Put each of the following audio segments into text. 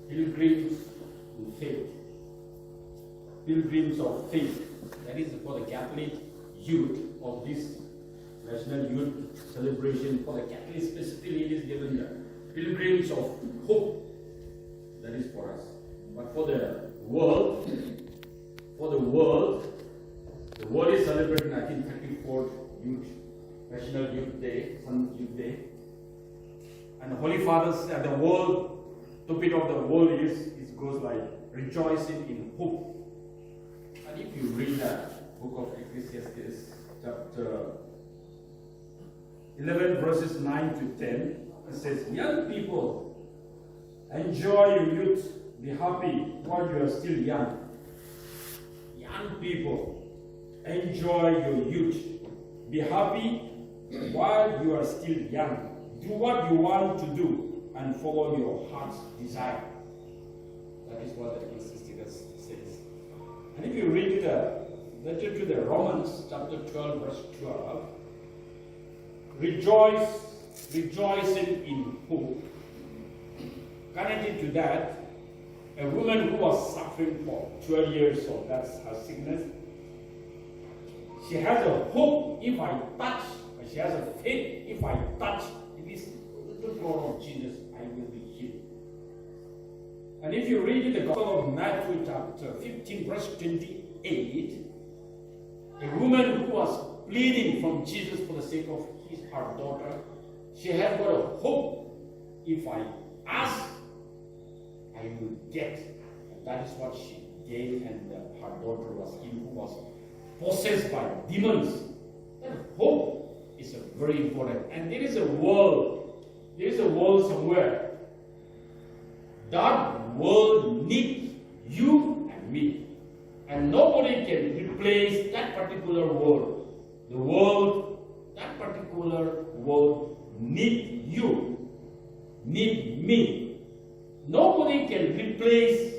pilgrims in faith. Pilgrims of faith. That is for the Catholic youth of this National Youth Celebration. For the Catholic specifically, it is given the pilgrims of hope. That is for us. But for the world, the world is celebrating 1934 National Youth Day, Sun Youth Day. And the Holy Fathers at the world, topic of the world it goes like rejoicing in hope. And if you read that book of Ecclesiastes, chapter 11, verses 9 to 10, it says, young people, enjoy your youth, be happy while you are still young. Young people, enjoy your youth, be happy while you are still young. Do what you want to do and follow your heart's desire. That is what the Ecclesiastes says. And if you read the letter to the Romans, chapter 12, verse 12, rejoicing in hope. Connected to that, a woman who was suffering for 12 years, so that's her sickness. She has a hope if I touch, she has a faith if I touch this little blood of Jesus, I will be healed. And if you read the Gospel of Matthew, chapter 15, verse 28, a woman who was pleading from Jesus for the sake of her daughter, she had got a hope. If I ask, I will get. And that is what she gave, and her daughter was healed, who was possessed by demons. That hope is very important. And there is a world somewhere. That world needs you and me. And nobody can replace that particular world. The world, that particular world needs you, needs me. Nobody can replace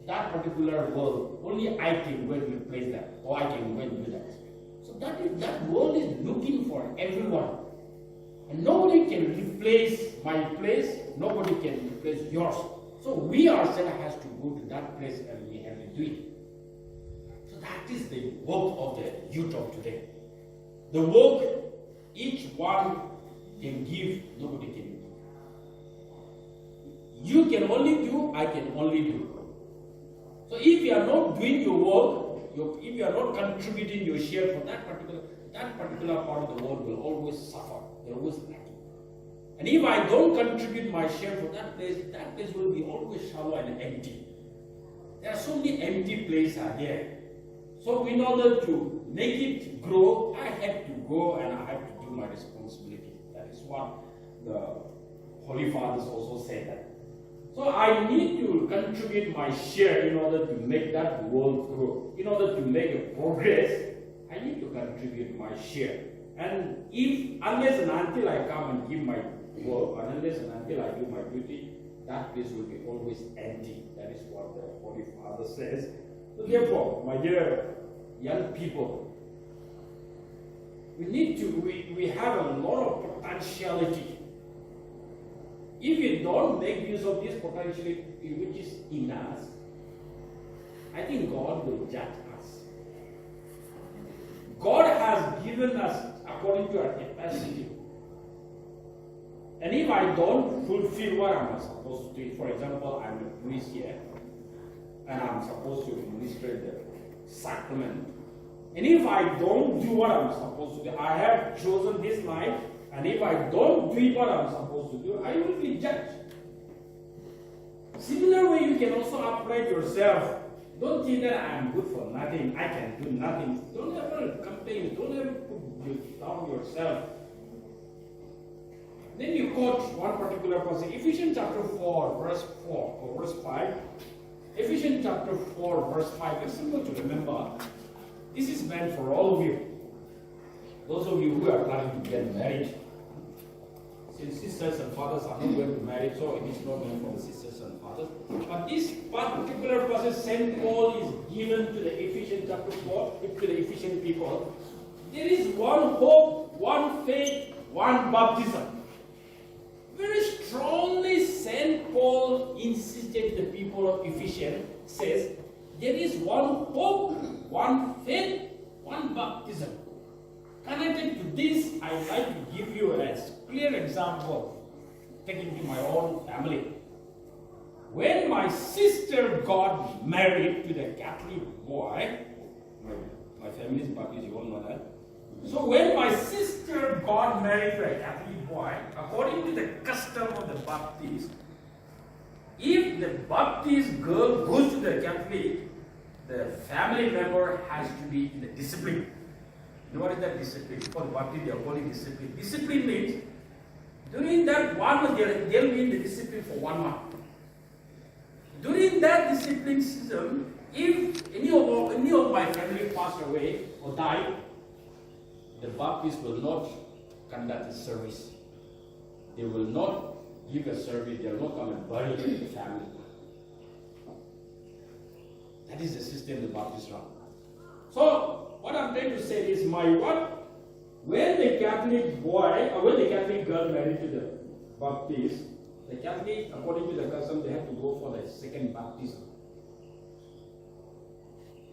that particular world. Only I can go and replace that, or I can go and do that. So that world is looking for everyone. And nobody can replace my place, nobody can replace yours. So we ourselves have to go to that place and we have to do it. So that is the work of the youth of today. The work each one can give, nobody can do. You can only do, I can only do. So if you are not doing your work, if you are not contributing your share for that particular part of the world will always suffer. They will always lack. And if I don't contribute my share for that place will be always shallow and empty. There are so many empty places are there. So in order to make it grow, I have to go and I have to do my responsibility. That is what the Holy Fathers also say that. So I need to contribute my share in order to make that world grow. In order to make a progress, I need to contribute my share. And unless and until I come and give my work, and unless and until I do my duty, that place will be always empty. That is what the Holy Father says. So therefore, my dear young people, we have a lot of potentiality. If we don't make use of this potentiality which is in us, I think God will judge us. God has given us according to our capacity. And if I don't fulfill what I'm supposed to do, for example, I'm a priest here, and I'm supposed to administer the sacrament. And if I don't do what I'm supposed to do, I have chosen this life, and if I don't do what I'm supposed to do, I will be judged. Similar way, you can also upright yourself. Don't think that I'm good for nothing, I can do nothing. Don't ever complain, don't ever put down yourself. Then you quote one particular passage, Ephesians chapter 4, verse 4 or verse 5. Ephesians chapter 4, verse 5. It's simple to remember. This is meant for all of you. Those of you who are planning to get married. Since sisters and fathers are not going to marry, so it is not meant for the sisters and fathers. But this particular passage, St. Paul is given to the Ephesians chapter 4, to the Ephesian people. There is one hope, one faith, one baptism. Very strongly, St. Paul insisted the 4 Ephesians says, there is one hope, one faith, one baptism. Connected to this, I'd like to give you a clear example, taken to my own family. When my sister got married to the Catholic boy, my family is Baptist, you all know that. So when my sister got married to a Catholic boy, according to the custom of the Baptist, if the Baptist girl goes to the Catholic, the family member has to be in the discipline. You know what is that discipline? For the Baptist, they are calling discipline. Discipline means during that 1 month, they'll be in the discipline for 1 month. During that discipline season, if any of my family passed away or died, the Baptists will not conduct a service. They will not give a service. They will not come and bury the family. That is the system the Baptists run. So, what I'm trying to say is, when the Catholic boy, or when the Catholic girl married to the Baptist, the Catholic, according to the custom, they have to go for the second baptism.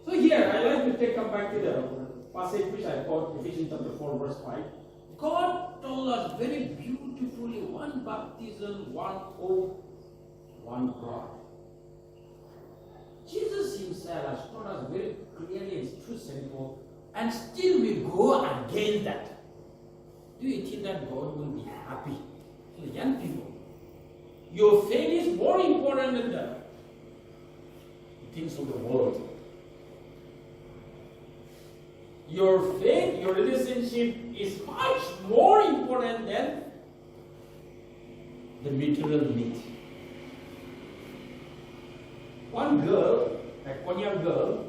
So here, I like to come back to the passage which I quote, Ephesians chapter 4, verse 5. God told us very beautifully, one baptism, one hope, one God. Jesus himself has taught us very clearly, it's too simple, and still we go against that. Do you think that God will be happy? So young people, your faith is more important than the things of the world. Your faith, your relationship is much more important than the material need. One girl, a Korean girl,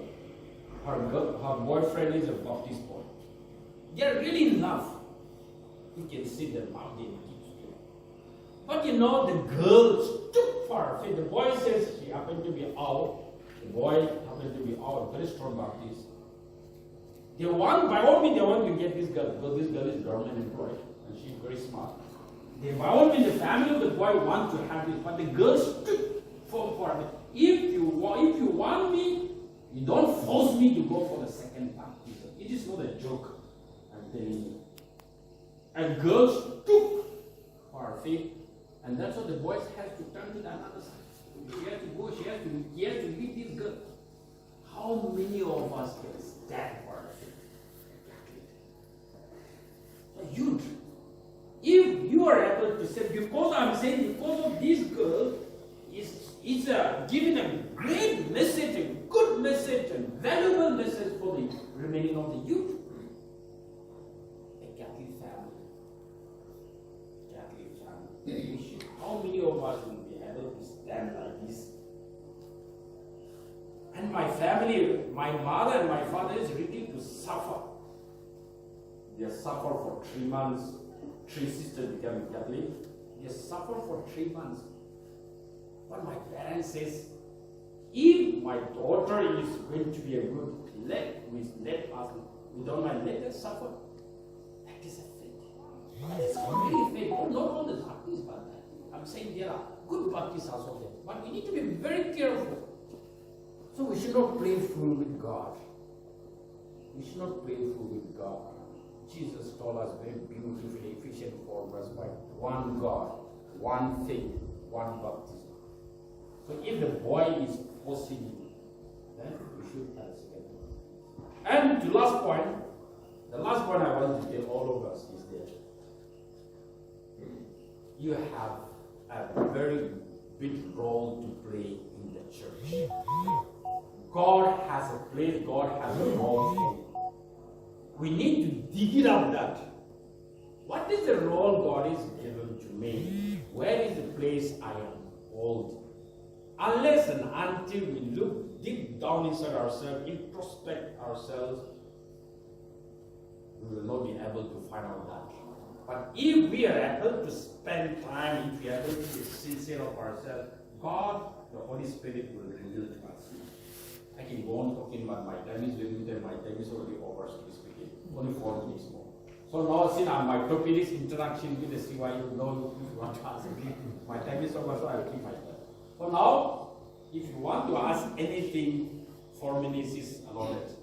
her boyfriend is a Baptist boy. They are really in love. You can see the mountain. But you know, the girl stood for her faith. The boy says she happened to be out. The boy happened to be out, very strong Baptist. They want, by all means, they want to get this girl, because this girl is government employed, and she's very smart. They, by all means, the family of the boy want to have this, but the girl stood for her. If you want me, you don't force me to go for the second baptism. It is not a joke, I'm telling you. A girl stood for her faith, and that's what the boys have to turn to the other side. She has to go, he has to lead this girl. How many of us can stand for our faith? So youth, if you are able to say, because of this girl, it's giving a great message, a good message, a valuable message for the remaining of the youth. A Catholic family. How many of us will be able to stand like this? And my family, my mother and my father is ready to suffer. They suffer for 3 months. 3 sisters become Catholic. They suffer for 3 months. But my parents says, if my daughter is going to be a good, we don't mind, let her suffer. That is a faith. That is really faith. Not all the Baptists, but I'm saying there are good Baptists also there. But we need to be very careful. So we should not play fool with God. We should not play fool with God. Jesus told us very beautifully, Ephesians 4 verse 5, one God, one faith, one baptism. So if the boy is forcing you, then we should accept it. And the last point I want to tell all of us is that you have a very big role to play in the church. God has a place, God has a role. We need to dig it up that. What is the role God is given to me? Where is the place I am called? Unless and until we dig down inside ourselves, introspect ourselves, we will not be able to find out that. But if we are able to spend time, if we are able to be sincere of ourselves, God, the Holy Spirit will reveal to us. I can go on talking, but my time is limited, my time is already over, so to speak. Only 4 minutes more. So now, since my topic is interaction with the CYO, know if you want to ask me. My time is over, so I will keep my time. So now, if you want to ask anything for ministers about it,